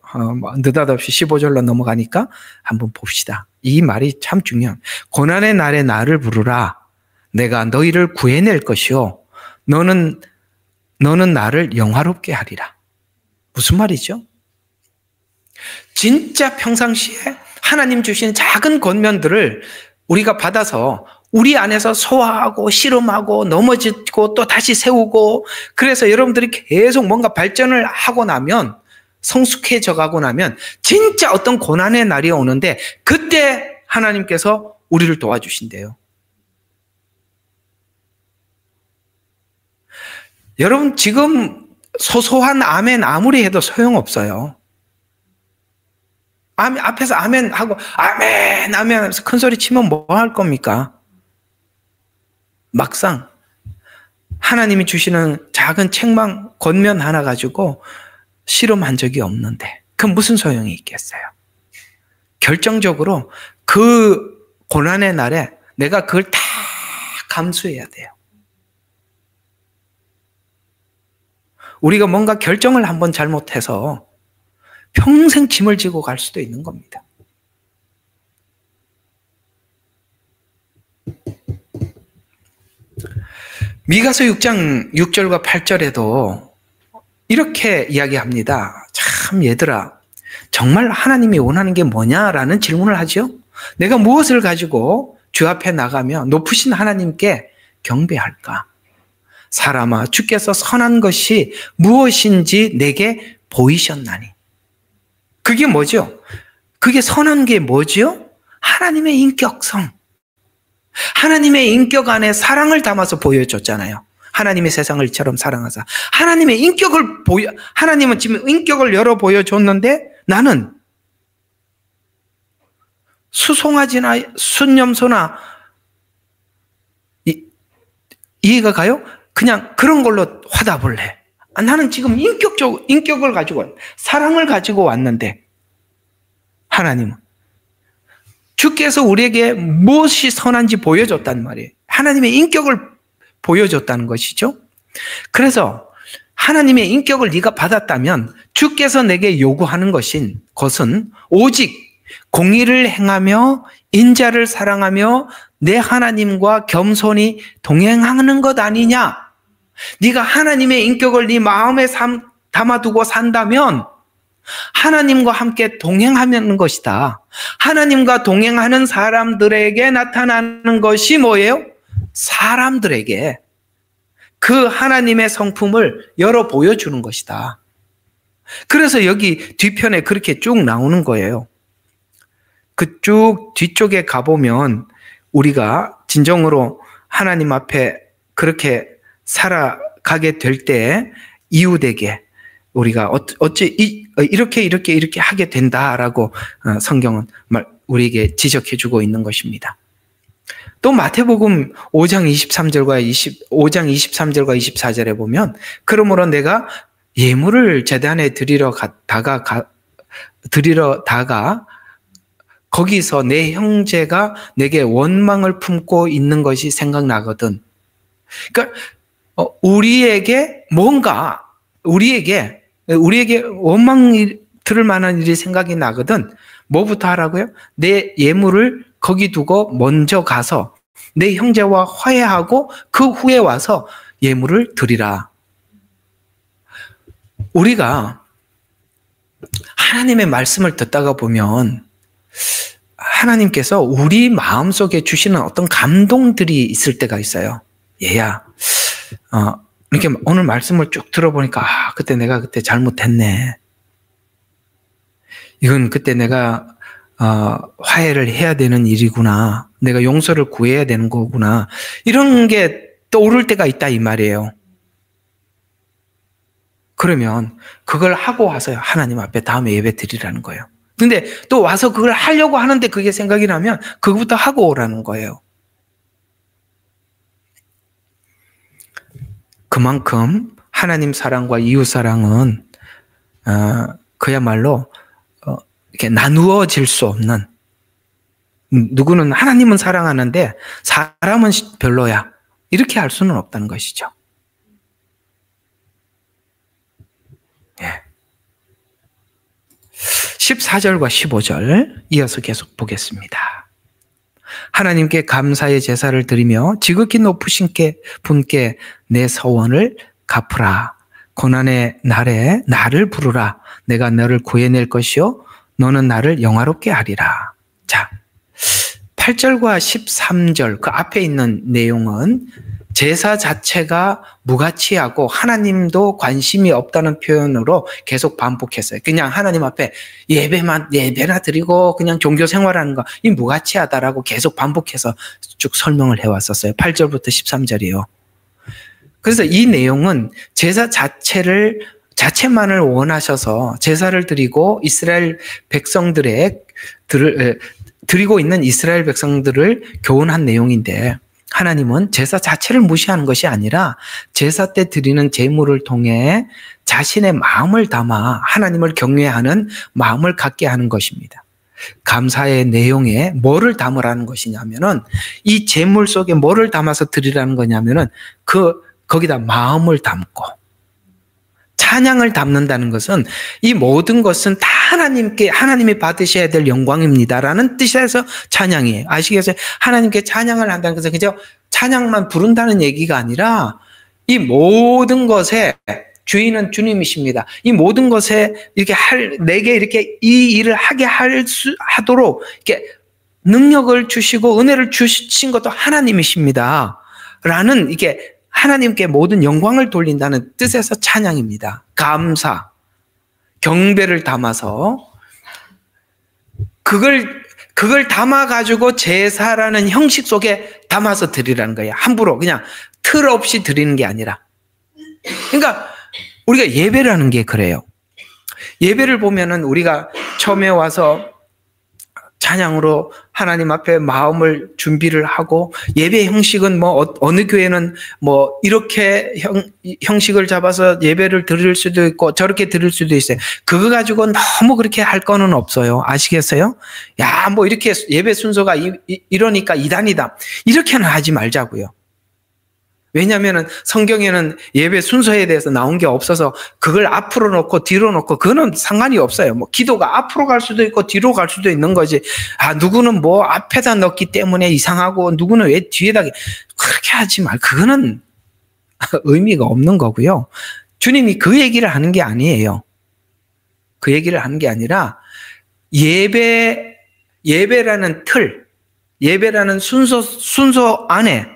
느닷없이 15절로 넘어가니까 한번 봅시다. 이 말이 참 중요한. 고난의 날에 나를 부르라. 내가 너희를 구해낼 것이요. 너는 나를 영화롭게 하리라. 무슨 말이죠? 진짜 평상시에 하나님 주신 작은 권면들을 우리가 받아서 우리 안에서 소화하고 씨름하고 넘어지고 또 다시 세우고 그래서 여러분들이 계속 뭔가 발전을 하고 나면 성숙해져 가고 나면 진짜 어떤 고난의 날이 오는데 그때 하나님께서 우리를 도와주신대요. 여러분 지금 소소한 아멘 아무리 해도 소용없어요. 앞에서 아멘 하고 아멘 하면서 큰 소리 치면 뭐 할 겁니까? 막상 하나님이 주시는 작은 책망 권면 하나 가지고 실험한 적이 없는데 그럼 무슨 소용이 있겠어요? 결정적으로 그 고난의 날에 내가 그걸 다 감수해야 돼요. 우리가 뭔가 결정을 한번 잘못해서 평생 짐을 지고 갈 수도 있는 겁니다. 미가서 6장 6절과 8절에도 이렇게 이야기합니다. 참 얘들아 정말 하나님이 원하는 게 뭐냐라는 질문을 하죠. 내가 무엇을 가지고 주 앞에 나가며 높으신 하나님께 경배할까? 사람아 주께서 선한 것이 무엇인지 내게 보이셨나니. 그게 뭐죠? 그게 선한 게 뭐죠? 하나님의 인격성. 하나님의 인격 안에 사랑을 담아서 보여줬잖아요. 하나님의 세상을 이처럼 사랑하사. 하나님의 인격을 하나님은 지금 인격을 열어 보여줬는데 나는 수송아지나 순념소나 이해가 가요? 그냥 그런 걸로 화답을 해. 나는 지금 인격을 가지고 사랑을 가지고 왔는데 하나님은 주께서 우리에게 무엇이 선한지 보여줬단 말이에요. 하나님의 인격을 보여줬다는 것이죠. 그래서 하나님의 인격을 네가 받았다면 주께서 내게 요구하는 것은 오직 공의를 행하며 인자를 사랑하며 내 하나님과 겸손히 동행하는 것 아니냐. 네가 하나님의 인격을 네 마음에 담아두고 산다면 하나님과 함께 동행하는 것이다. 하나님과 동행하는 사람들에게 나타나는 것이 뭐예요? 사람들에게 그 하나님의 성품을 열어 보여주는 것이다. 그래서 여기 뒤편에 그렇게 쭉 나오는 거예요. 그 쭉 뒤쪽에 가보면 우리가 진정으로 하나님 앞에 그렇게 살아가게 될 때 이웃에게 우리가 어찌 이렇게 하게 된다라고 성경은 우리에게 지적해주고 있는 것입니다. 또 마태복음 5장 23절과 24절에 보면 그러므로 내가 예물을 제단에 드리러 다가 거기서 내 형제가 내게 원망을 품고 있는 것이 생각나거든. 그러니까 우리에게 원망 들을 만한 일이 생각이 나거든. 뭐부터 하라고요? 내 예물을 거기 두고 먼저 가서 내 형제와 화해하고 그 후에 와서 예물을 드리라. 우리가 하나님의 말씀을 듣다가 보면 하나님께서 우리 마음속에 주시는 어떤 감동들이 있을 때가 있어요. 얘야, 이렇게 오늘 말씀을 쭉 들어보니까 그때 내가 잘못했네. 이건 그때 내가 화해를 해야 되는 일이구나. 내가 용서를 구해야 되는 거구나. 이런 게 떠오를 때가 있다 이 말이에요. 그러면 그걸 하고 와서 하나님 앞에 다음에 예배 드리라는 거예요. 근데 또 와서 그걸 하려고 하는데 그게 생각이 나면 그거부터 하고 오라는 거예요. 그만큼 하나님 사랑과 이웃 사랑은 그야말로 이렇게 나누어질 수 없는, 누구는 하나님은 사랑하는데 사람은 별로야, 이렇게 할 수는 없다는 것이죠. 예. 14절과 15절 이어서 계속 보겠습니다. 하나님께 감사의 제사를 드리며 지극히 높으신 분께 내 서원을 갚으라. 고난의 날에 나를 부르라. 내가 너를 구해낼 것이요 너는 나를 영화롭게 하리라. 자, 8절과 13절 그 앞에 있는 내용은 제사 자체가 무가치하고 하나님도 관심이 없다는 표현으로 계속 반복했어요. 그냥 하나님 앞에 예배나 드리고 그냥 종교 생활하는 거, 이 무가치하다라고 계속 반복해서 쭉 설명을 해왔었어요. 8절부터 13절이에요. 그래서 이 내용은 제사 자체만을 원하셔서 제사를 드리고 드리고 있는 이스라엘 백성들을 교훈한 내용인데, 하나님은 제사 자체를 무시하는 것이 아니라 제사 때 드리는 제물을 통해 자신의 마음을 담아 하나님을 경외하는 마음을 갖게 하는 것입니다. 감사의 내용에 뭐를 담으라는 것이냐면은, 이 제물 속에 뭐를 담아서 드리라는 거냐면은 거기다 마음을 담고 찬양을 담는다는 것은 이 모든 것은 다 하나님이 받으셔야 될 영광입니다라는 뜻에서 찬양이에요. 아시겠어요? 하나님께 찬양을 한다는 것은 그저 찬양만 부른다는 얘기가 아니라 이 모든 것에 주인은 주님이십니다. 이 모든 것에 내게 이렇게 이 일을 하게 하도록 이렇게 능력을 주시고 은혜를 주신 것도 하나님이십니다. 라는 이게 하나님께 모든 영광을 돌린다는 뜻에서 찬양입니다. 감사, 경배를 담아서 그걸 담아가지고 제사라는 형식 속에 담아서 드리라는 거예요. 함부로 그냥 틀 없이 드리는 게 아니라. 그러니까 우리가 예배라는 게 그래요. 예배를 보면은 우리가 처음에 와서 찬양으로 하나님 앞에 마음을 준비를 하고, 예배 형식은 어느 교회는 이렇게 형식을 잡아서 예배를 드릴 수도 있고 저렇게 드릴 수도 있어요. 그거 가지고 너무 그렇게 할 거는 없어요. 아시겠어요? 야, 이렇게 예배 순서가 이러니까 이단이다, 이렇게는 하지 말자고요. 왜냐하면 성경에는 예배 순서에 대해서 나온 게 없어서 그걸 앞으로 놓고 뒤로 놓고 그거는 상관이 없어요. 뭐 기도가 앞으로 갈 수도 있고 뒤로 갈 수도 있는 거지. 아, 누구는 뭐 앞에다 넣기 때문에 이상하고 누구는 왜 뒤에다, 그렇게 하지 말. 그거는 의미가 없는 거고요. 주님이 그 얘기를 하는 게 아니에요. 그 얘기를 하는 게 아니라 예배라는 틀, 예배라는 순서 안에,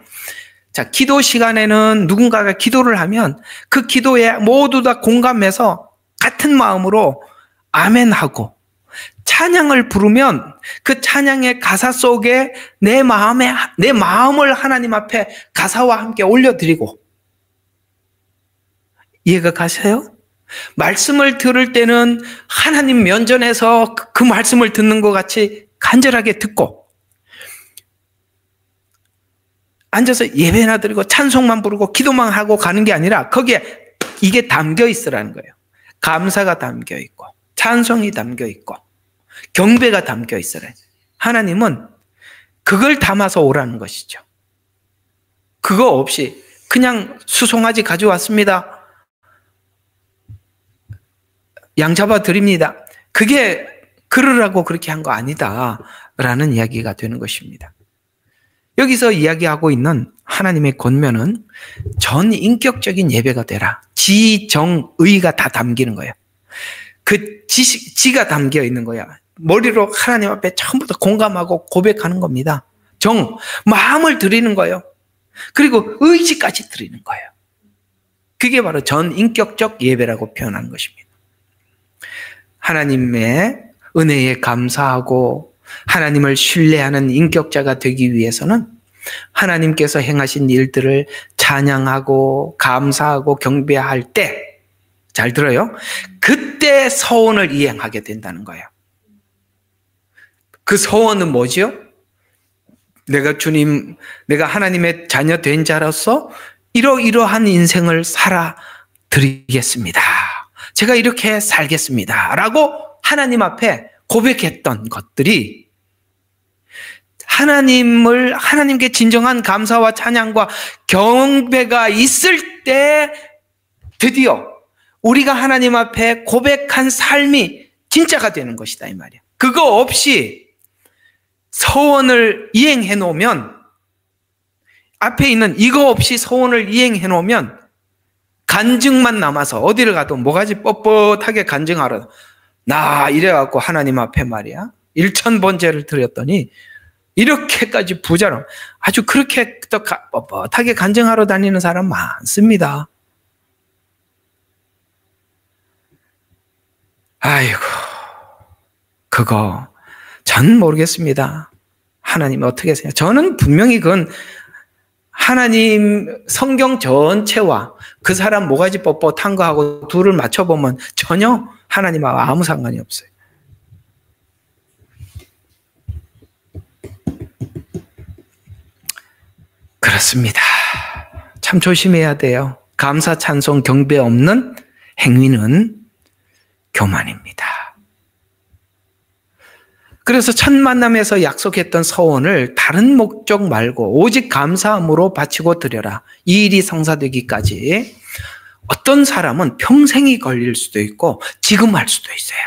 자, 기도 시간에는 누군가가 기도를 하면 그 기도에 모두 다 공감해서 같은 마음으로 아멘하고, 찬양을 부르면 그 찬양의 가사 속에 내 마음을 하나님 앞에 가사와 함께 올려드리고, 이해가 가세요? 말씀을 들을 때는 하나님 면전에서 그 말씀을 듣는 것 같이 간절하게 듣고, 앉아서 예배나 드리고 찬송만 부르고 기도만 하고 가는 게 아니라 거기에 이게 담겨 있으라는 거예요. 감사가 담겨 있고 찬송이 담겨 있고 경배가 담겨 있으라. 하나님은 그걸 담아서 오라는 것이죠. 그거 없이 그냥 수송아지 가져왔습니다, 양 잡아 드립니다, 그게 그러라고 그렇게 한 거 아니다라는 이야기가 되는 것입니다. 여기서 이야기하고 있는 하나님의 권면은 전인격적인 예배가 되라. 지정의가 다 담기는 거예요. 그 지가 담겨 있는 거야. 머리로 하나님 앞에 처음부터 공감하고 고백하는 겁니다. 마음을 드리는 거예요. 그리고 의지까지 드리는 거예요. 그게 바로 전인격적 예배라고 표현하는 것입니다. 하나님의 은혜에 감사하고 하나님을 신뢰하는 인격자가 되기 위해서는 하나님께서 행하신 일들을 찬양하고 감사하고 경배할 때, 잘 들어요, 그때 서원을 이행하게 된다는 거예요. 그 서원은 뭐지요? 내가 하나님의 자녀 된 자로서 이러이러한 인생을 살아 드리겠습니다, 제가 이렇게 살겠습니다 라고 하나님 앞에 고백했던 것들이 하나님께 진정한 감사와 찬양과 경배가 있을 때 드디어 우리가 하나님 앞에 고백한 삶이 진짜가 되는 것이다, 이 말이야. 그거 없이 서원을 이행해 놓으면, 앞에 있는 이거 없이 서원을 이행해 놓으면 간증만 남아서 어디를 가도 뭐가지 뻣뻣하게 간증하러, 나 이래갖고 하나님 앞에 말이야 1,000번제를 드렸더니 이렇게까지 부자로, 아주 그렇게 또 뻣뻣하게 간증하러 다니는 사람 많습니다. 아이고, 그거 전 모르겠습니다. 하나님 어떻게 생각해요? 저는 분명히 그건 하나님 성경 전체와 그 사람 모가지 뻣뻣한 거하고 둘을 맞춰보면 전혀 하나님하고 아무 상관이 없어요. 그렇습니다. 참 조심해야 돼요. 감사, 찬송, 경배 없는 행위는 교만입니다. 그래서 첫 만남에서 약속했던 서원을 다른 목적 말고 오직 감사함으로 바치고 드려라, 이 일이 성사되기까지 어떤 사람은 평생이 걸릴 수도 있고 지금 할 수도 있어요.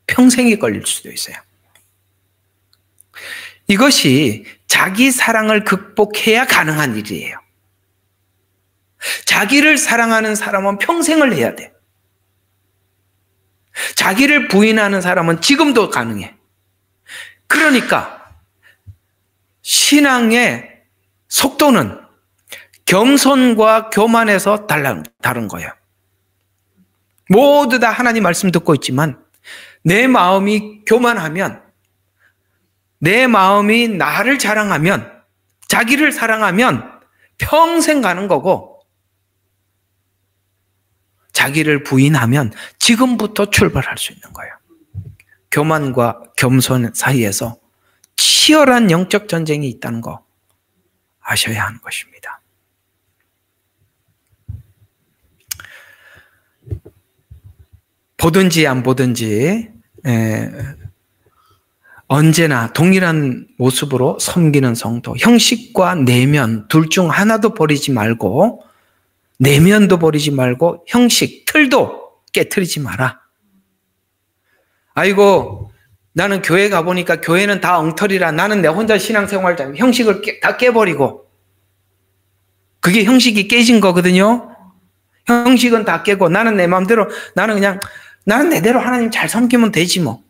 평생이 걸릴 수도 있어요. 이것이 자기 사랑을 극복해야 가능한 일이에요. 자기를 사랑하는 사람은 평생을 해야 돼. 자기를 부인하는 사람은 지금도 가능해. 그러니까 신앙의 속도는 겸손과 교만에서 다른 거예요. 모두 다 하나님 말씀 듣고 있지만 내 마음이 교만하면, 내 마음이 나를 자랑하면, 자기를 사랑하면 평생 가는 거고, 자기를 부인하면 지금부터 출발할 수 있는 거예요. 교만과 겸손 사이에서 치열한 영적 전쟁이 있다는 거 아셔야 하는 것입니다. 보든지 안 보든지 언제나 동일한 모습으로 섬기는 성도. 형식과 내면 둘 중 하나도 버리지 말고, 내면도 버리지 말고 형식, 틀도 깨트리지 마라. 아이고, 나는 교회 가보니까 교회는 다 엉터리라. 나는 내 혼자 신앙생활 잘 형식을 다 깨버리고, 그게 형식이 깨진 거거든요. 형식은 다 깨고 나는 내 마음대로, 나는 내대로 하나님 잘 섬기면 되지 뭐.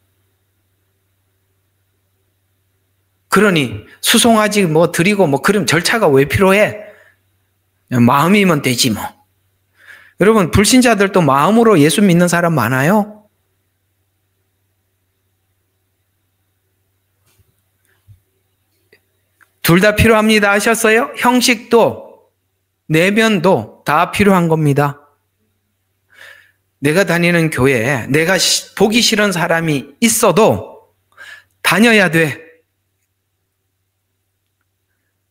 그러니 수송아지 뭐 드리고 뭐 그럼 절차가 왜 필요해? 마음이면 되지 뭐. 여러분, 불신자들도 마음으로 예수 믿는 사람 많아요. 둘 다 필요합니다. 아셨어요? 형식도 내면도 다 필요한 겁니다. 내가 다니는 교회에 내가 보기 싫은 사람이 있어도 다녀야 돼.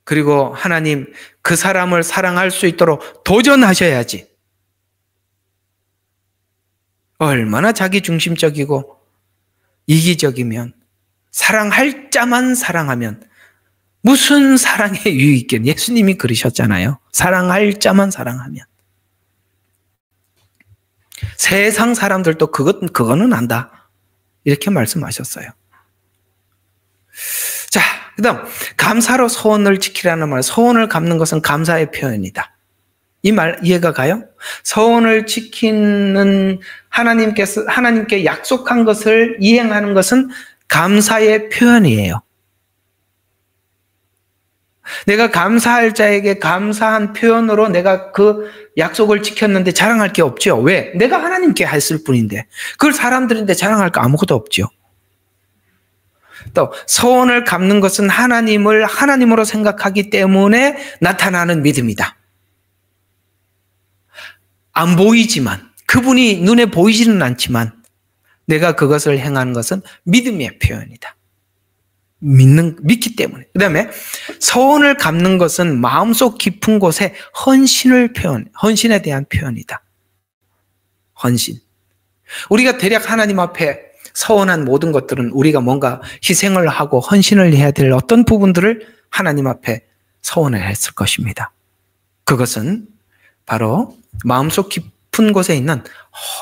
그리고 하나님 그 사람을 사랑할 수 있도록 도전하셔야지. 얼마나 자기중심적이고 이기적이면, 사랑할 자만 사랑하면 무슨 사랑의 유익이. 예수님이 그러셨잖아요. 사랑할 자만 사랑하면. 세상 사람들도 그거는 안다. 이렇게 말씀하셨어요. 자, 그 다음 감사로 소원을 지키라는 말. 소원을 갚는 것은 감사의 표현이다. 이 말 이해가 가요? 소원을 지키는 하나님께 약속한 것을 이행하는 것은 감사의 표현이에요. 내가 감사할 자에게 감사한 표현으로 내가 그 약속을 지켰는데 자랑할 게 없죠. 왜? 내가 하나님께 했을 뿐인데. 그걸 사람들인데 자랑할 거 아무것도 없죠. 또 소원을 갚는 것은 하나님을 하나님으로 생각하기 때문에 나타나는 믿음이다. 안 보이지만, 그분이 눈에 보이지는 않지만 내가 그것을 행하는 것은 믿음의 표현이다. 믿기 때문에. 그 다음에 소원을 갚는 것은 마음속 깊은 곳에 헌신에 대한 표현이다. 헌신. 우리가 대략 하나님 앞에 서원한 모든 것들은 우리가 뭔가 희생을 하고 헌신을 해야 될 어떤 부분들을 하나님 앞에 서원을 했을 것입니다. 그것은 바로 마음속 깊은 곳에 있는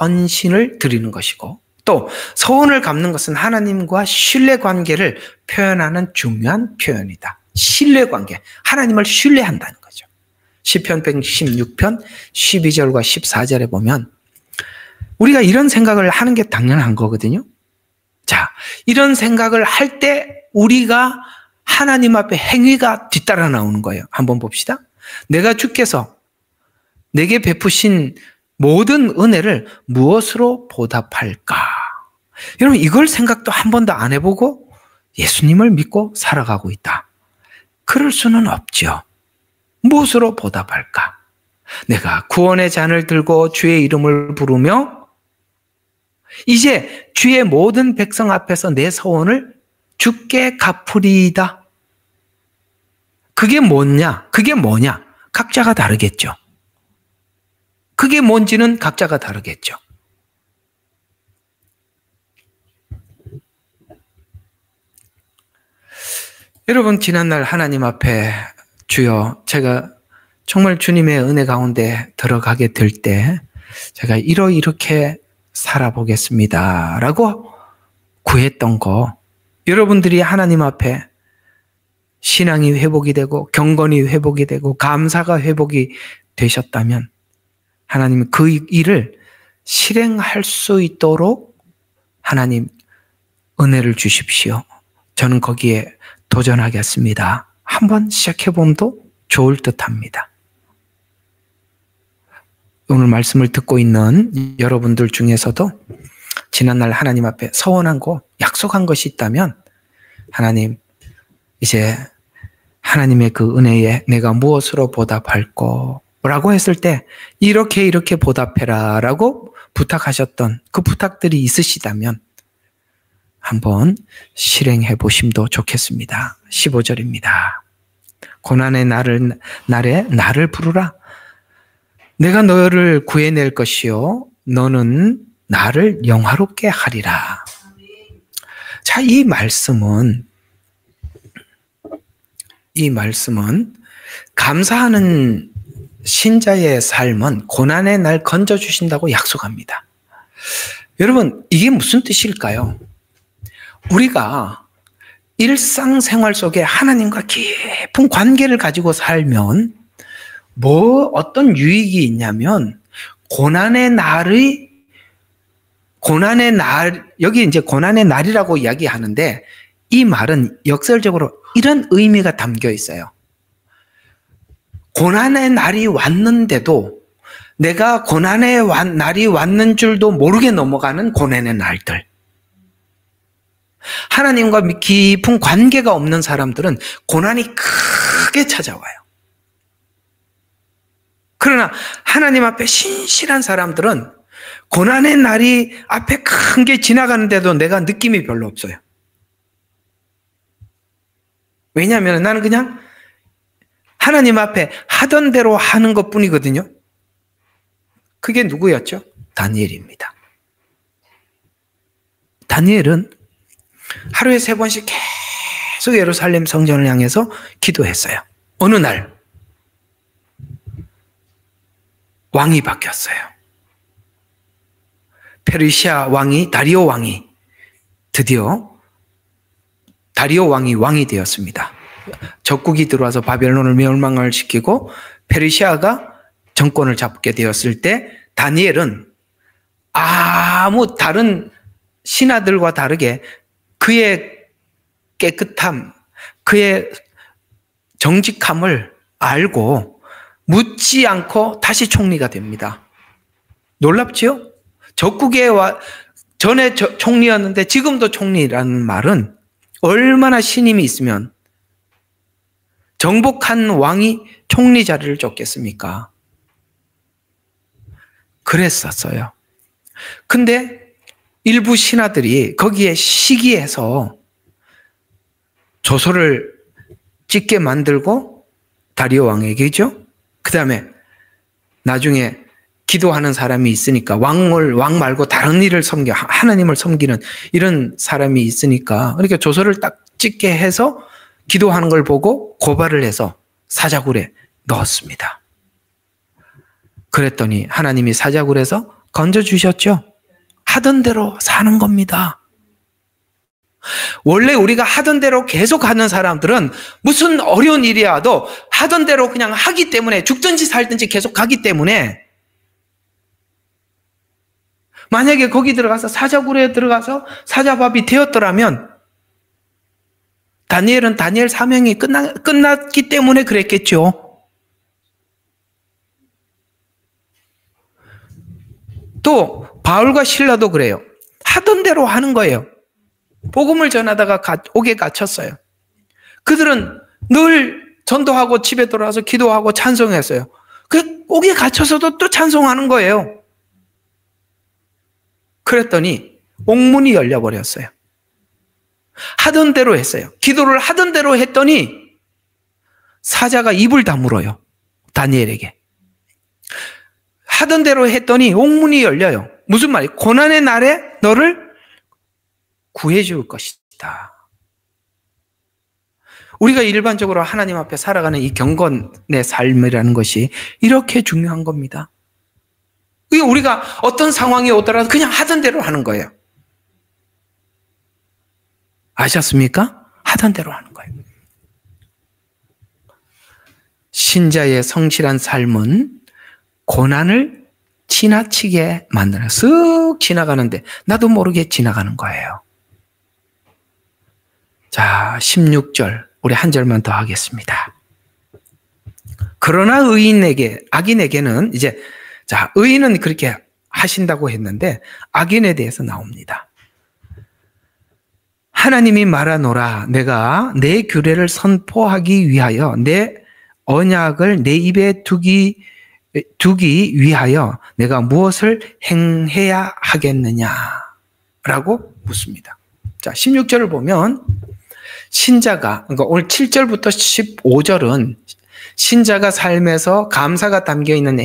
헌신을 드리는 것이고, 또 서원을 갚는 것은 하나님과 신뢰관계를 표현하는 중요한 표현이다. 신뢰관계. 하나님을 신뢰한다는 거죠. 시편 116편 12절과 14절에 보면 우리가 이런 생각을 하는 게 당연한 거거든요. 자, 이런 생각을 할 때 우리가 하나님 앞에 행위가 뒤따라 나오는 거예요. 한번 봅시다. 내가 주께서 내게 베푸신 모든 은혜를 무엇으로 보답할까? 여러분, 이걸 생각도 한 번도 안 해보고 예수님을 믿고 살아가고 있다. 그럴 수는 없죠. 무엇으로 보답할까? 내가 구원의 잔을 들고 주의 이름을 부르며 이제 주의 모든 백성 앞에서 내 서원을 주께 갚으리이다. 그게 뭐냐? 각자가 다르겠죠. 그게 뭔지는 각자가 다르겠죠. 여러분, 지난날 하나님 앞에 주여, 제가 정말 주님의 은혜 가운데 들어가게 될 때 제가 이렇게 살아보겠습니다 라고 구했던 거, 여러분들이 하나님 앞에 신앙이 회복이 되고 경건이 회복이 되고 감사가 회복이 되셨다면 하나님은 그 일을 실행할 수 있도록 하나님 은혜를 주십시오. 저는 거기에 도전하겠습니다. 한번 시작해보면도 좋을 듯합니다. 오늘 말씀을 듣고 있는 여러분들 중에서도 지난날 하나님 앞에 서원한 거, 약속한 것이 있다면 하나님, 이제 하나님의 그 은혜에 내가 무엇으로 보답할까? 라고 했을 때 이렇게 보답해라 라고 부탁하셨던 그 부탁들이 있으시다면 한번 실행해 보심도 좋겠습니다. 15절입니다. 고난의 날에 나를 부르라. 내가 너를 구해낼 것이요 너는 나를 영화롭게 하리라. 자, 자, 이 말씀은 감사하는 신자의 삶은 고난의 날 건져주신다고 약속합니다. 여러분, 이게 무슨 뜻일까요? 우리가 일상생활 속에 하나님과 깊은 관계를 가지고 살면 어떤 유익이 있냐면 여기 이제 고난의 날이라고 이야기하는데 이 말은 역설적으로 이런 의미가 담겨 있어요. 고난의 날이 왔는데도 내가 고난의 날이 왔는 줄도 모르게 넘어가는 고난의 날들. 하나님과 깊은 관계가 없는 사람들은 고난이 크게 찾아와요. 그러나 하나님 앞에 신실한 사람들은 고난의 날이 앞에 큰 게 지나가는데도 내가 느낌이 별로 없어요. 왜냐하면 나는 그냥 하나님 앞에 하던 대로 하는 것뿐이거든요. 그게 누구였죠? 다니엘입니다. 다니엘은 하루에 3번씩 계속 예루살렘 성전을 향해서 기도했어요. 어느 날 왕이 바뀌었어요. 페르시아 왕이 다리오 왕이 드디어 다리오 왕이 되었습니다. 적국이 들어와서 바벨론을 멸망을 시키고 페르시아가 정권을 잡게 되었을 때 다니엘은 아무 다른 신하들과 다르게 그의 깨끗함, 그의 정직함을 알고 묻지 않고 다시 총리가 됩니다. 놀랍지요? 적국에 전에 총리였는데 지금도 총리라는 말은 얼마나 신임이 있으면 정복한 왕이 총리 자리를 줬겠습니까? 그랬었어요. 근데 일부 신하들이 거기에 시기해서 조서를 찍게 만들고 다리오 왕에게죠. 그 다음에 나중에 기도하는 사람이 있으니까 왕 말고 다른 일을 하나님을 섬기는 이런 사람이 있으니까 그러니까 조서를 딱 찍게 해서 기도하는 걸 보고 고발을 해서 사자굴에 넣었습니다. 그랬더니 하나님이 사자굴에서 건져주셨죠. 하던 대로 사는 겁니다. 원래 우리가 하던 대로 계속 하는 사람들은 무슨 어려운 일이 와도 하던 대로 그냥 하기 때문에 죽든지 살든지 계속 가기 때문에 만약에 거기 들어가서 사자굴에 들어가서 사자밥이 되었더라면 다니엘은 다니엘 사명이 끝났기 때문에 그랬겠죠. 또 바울과 실라도 그래요. 하던 대로 하는 거예요. 복음을 전하다가 옥에 갇혔어요. 그들은 늘 전도하고 집에 돌아와서 기도하고 찬송했어요. 그 옥에 갇혀서도 또 찬송하는 거예요. 그랬더니 옥문이 열려버렸어요. 하던 대로 했어요. 기도를 하던 대로 했더니 사자가 입을 다물어요. 다니엘에게. 하던 대로 했더니 옥문이 열려요. 무슨 말이에요? 고난의 날에 너를 구해줄 것이다. 우리가 일반적으로 하나님 앞에 살아가는 이 경건의 삶이라는 것이 이렇게 중요한 겁니다. 우리가 어떤 상황이 오더라도 그냥 하던 대로 하는 거예요. 아셨습니까? 하던 대로 하는 거예요. 신자의 성실한 삶은 고난을 지나치게 만드는, 쓱 지나가는데 나도 모르게 지나가는 거예요. 자, 16절 우리 한 절만 더 하겠습니다. 그러나 악인에게는 이제 자, 의인은 그렇게 하신다고 했는데 악인에 대해서 나옵니다. 하나님이 말하노라 내가 내 규례를 선포하기 위하여 내 언약을 내 입에 두기 위하여 내가 무엇을 행해야 하겠느냐라고 묻습니다. 자, 16절을 보면 신자가 그러니까 오늘 7절부터 15절은 신자가 삶에서 감사가 담겨 있는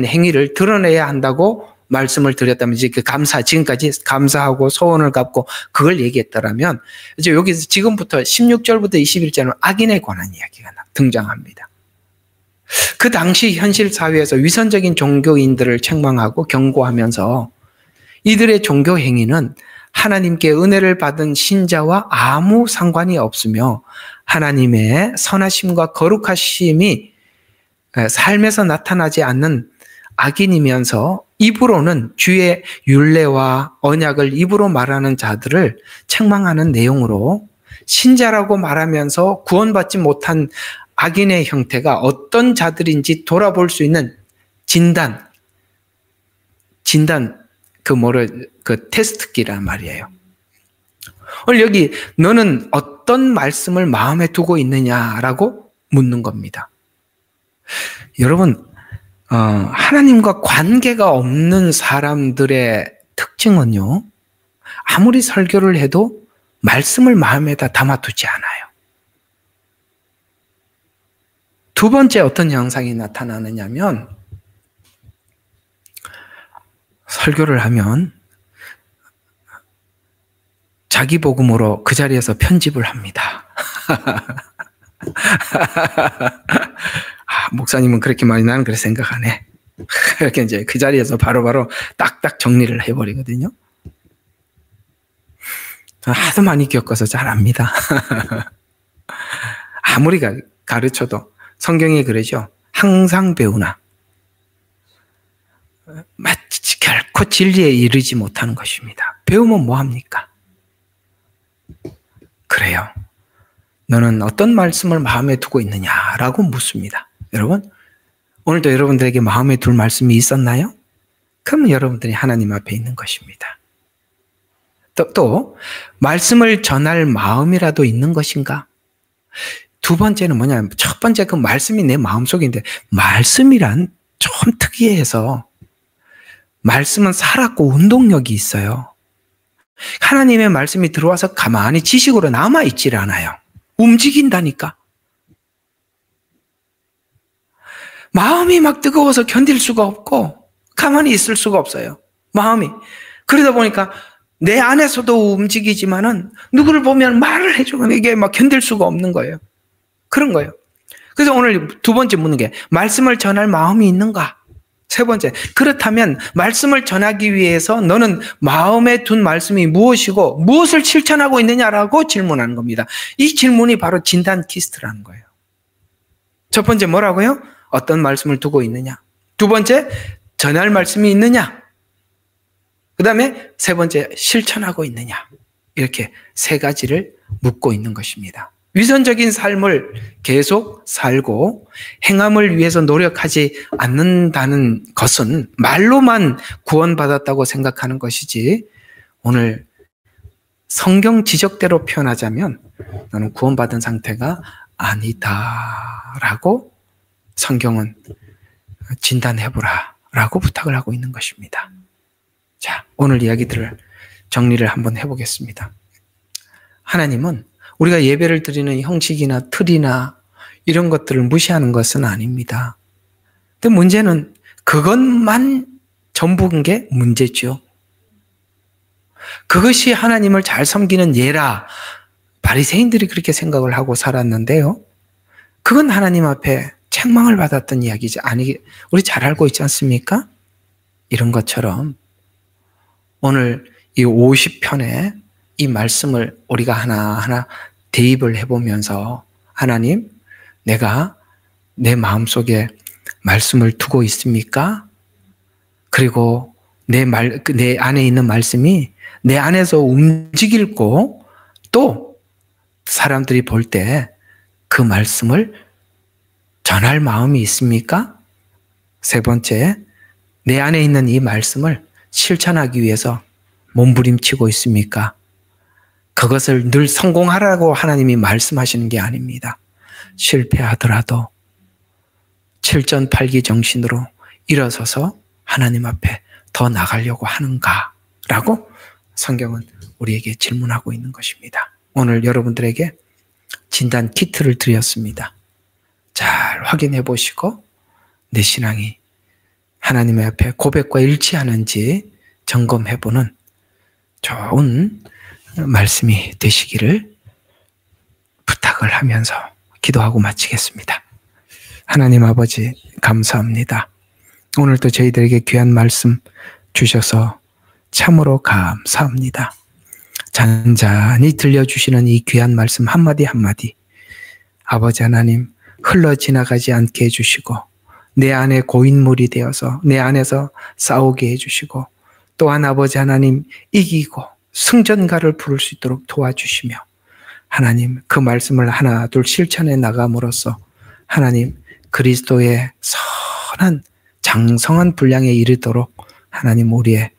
행위를 드러내야 한다고 말씀을 드렸다면 이제 그 지금까지 감사하고 소원을 갚고 그걸 얘기했더라면 이제 여기서 지금부터 16절부터 21절은 악인에 관한 이야기가 등장합니다. 그 당시 현실 사회에서 위선적인 종교인들을 책망하고 경고하면서 이들의 종교 행위는 하나님께 은혜를 받은 신자와 아무 상관이 없으며 하나님의 선하심과 거룩하심이 삶에서 나타나지 않는 악인이면서 입으로는 주의 율례와 언약을 입으로 말하는 자들을 책망하는 내용으로 신자라고 말하면서 구원받지 못한 악인의 형태가 어떤 자들인지 돌아볼 수 있는 진단 그 테스트기란 말이에요. 오늘 여기 너는 어떤 말씀을 마음에 두고 있느냐라고 묻는 겁니다. 여러분, 하나님과 관계가 없는 사람들의 특징은요, 아무리 설교를 해도 말씀을 마음에다 담아두지 않아요. 두 번째 어떤 현상이 나타나느냐면, 설교를 하면 자기 복음으로 그 자리에서 편집을 합니다. 목사님은 그렇게 많이 나는 그렇게 생각 안 해. 이렇게 이제 그 자리에서 바로바로 딱딱 정리를 해버리거든요. 하도 많이 겪어서 잘 압니다. 아무리 가르쳐도 성경이 그러죠. 항상 배우나 마치 결코 진리에 이르지 못하는 것입니다. 배우면 뭐합니까? 그래요. 너는 어떤 말씀을 마음에 두고 있느냐라고 묻습니다. 여러분, 오늘도 여러분들에게 마음에 둘 말씀이 있었나요? 그러면 여러분들이 하나님 앞에 있는 것입니다. 또 말씀을 전할 마음이라도 있는 것인가? 두 번째는 뭐냐면, 첫 번째 그 말씀이 내 마음속인데, 말씀이란 좀 특이해서 말씀은 살았고 운동력이 있어요. 하나님의 말씀이 들어와서 가만히 지식으로 남아있질 않아요. 움직인다니까. 마음이 막 뜨거워서 견딜 수가 없고 가만히 있을 수가 없어요. 마음이. 그러다 보니까 내 안에서도 움직이지만은 누구를 보면 말을 해주고 이게 막 견딜 수가 없는 거예요. 그런 거예요. 그래서 오늘 두 번째 묻는 게 말씀을 전할 마음이 있는가? 세 번째, 그렇다면 말씀을 전하기 위해서 너는 마음에 둔 말씀이 무엇이고 무엇을 실천하고 있느냐라고 질문하는 겁니다. 이 질문이 바로 진단 키스트라는 거예요. 첫 번째 뭐라고요? 어떤 말씀을 두고 있느냐? 두 번째, 전할 말씀이 있느냐? 그 다음에 세 번째, 실천하고 있느냐? 이렇게 세 가지를 묻고 있는 것입니다. 위선적인 삶을 계속 살고 행함을 위해서 노력하지 않는다는 것은 말로만 구원받았다고 생각하는 것이지, 오늘 성경 지적대로 표현하자면 너는 구원받은 상태가 아니다라고 성경은 진단해보라 라고 부탁을 하고 있는 것입니다. 자, 오늘 이야기들을 정리를 한번 해보겠습니다. 하나님은 우리가 예배를 드리는 형식이나 틀이나 이런 것들을 무시하는 것은 아닙니다. 근데 문제는 그것만 전부인 게 문제죠. 그것이 하나님을 잘 섬기는 예라, 바리새인들이 그렇게 생각을 하고 살았는데요. 그건 하나님 앞에 책망을 받았던 이야기지. 아니, 우리 잘 알고 있지 않습니까? 이런 것처럼 오늘 이 50편에 이 말씀을 우리가 하나하나 대입을 해보면서, 하나님, 내가 내 마음속에 말씀을 두고 있습니까? 그리고 내 안에 있는 말씀이 내 안에서 움직이고 또 사람들이 볼 때 그 말씀을 전할 마음이 있습니까? 세 번째, 내 안에 있는 이 말씀을 실천하기 위해서 몸부림치고 있습니까? 그것을 늘 성공하라고 하나님이 말씀하시는 게 아닙니다. 실패하더라도 7전8기 정신으로 일어서서 하나님 앞에 더 나가려고 하는가라고 성경은 우리에게 질문하고 있는 것입니다. 오늘 여러분들에게 진단 키트를 드렸습니다. 잘 확인해 보시고 내 신앙이 하나님의 앞에 고백과 일치하는지 점검해보는 좋은 말씀이 되시기를 부탁을 하면서 기도하고 마치겠습니다. 하나님 아버지 감사합니다. 오늘도 저희들에게 귀한 말씀 주셔서 참으로 감사합니다. 잔잔히 들려주시는 이 귀한 말씀 한마디 한마디 아버지 하나님 흘러 지나가지 않게 해주시고 내 안에 고인물이 되어서 내 안에서 싸우게 해주시고 또한 아버지 하나님 이기고 승전가를 부를 수 있도록 도와주시며 하나님 그 말씀을 하나 둘 실천해 나감으로써 하나님 그리스도의 선한 장성한 분량에 이르도록 하나님 우리의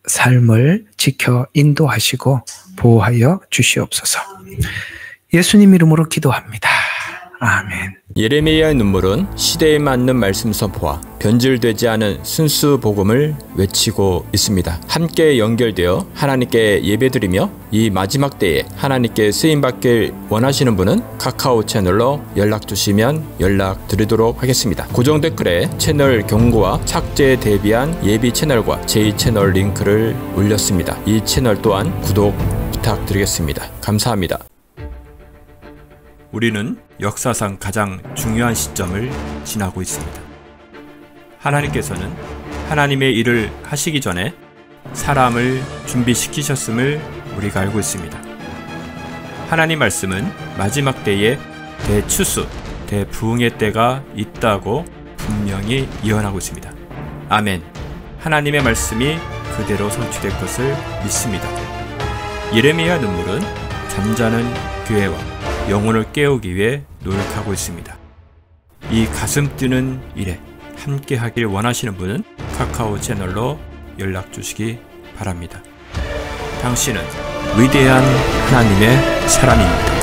삶을 지켜 인도하시고 보호하여 주시옵소서. 예수님 이름으로 기도합니다. 아멘. 예레미야의 눈물은 시대에 맞는 말씀 선포와 변질되지 않은 순수 복음을 외치고 있습니다. 함께 연결되어 하나님께 예배드리며 이 마지막 때에 하나님께 쓰임받길 원하시는 분은 카카오 채널로 연락 주시면 연락드리도록 하겠습니다. 고정 댓글에 채널 경고와 착제에 대비한 예비 채널과 제2채널 링크를 올렸습니다. 이 채널 또한 구독 부탁드리겠습니다. 감사합니다. 우리는 역사상 가장 중요한 시점을 지나고 있습니다. 하나님께서는 하나님의 일을 하시기 전에 사람을 준비시키셨음을 우리가 알고 있습니다. 하나님 말씀은 마지막 때에 대추수, 대부흥의 때가 있다고 분명히 예언하고 있습니다. 아멘. 하나님의 말씀이 그대로 성취될 것을 믿습니다. 예레미야 눈물은 잠자는 교회와 영혼을 깨우기 위해 노력하고 있습니다. 이 가슴 뛰는 일에 함께 하길 원하시는 분은 카카오 채널로 연락 주시기 바랍니다. 당신은 위대한 하나님의 사람입니다.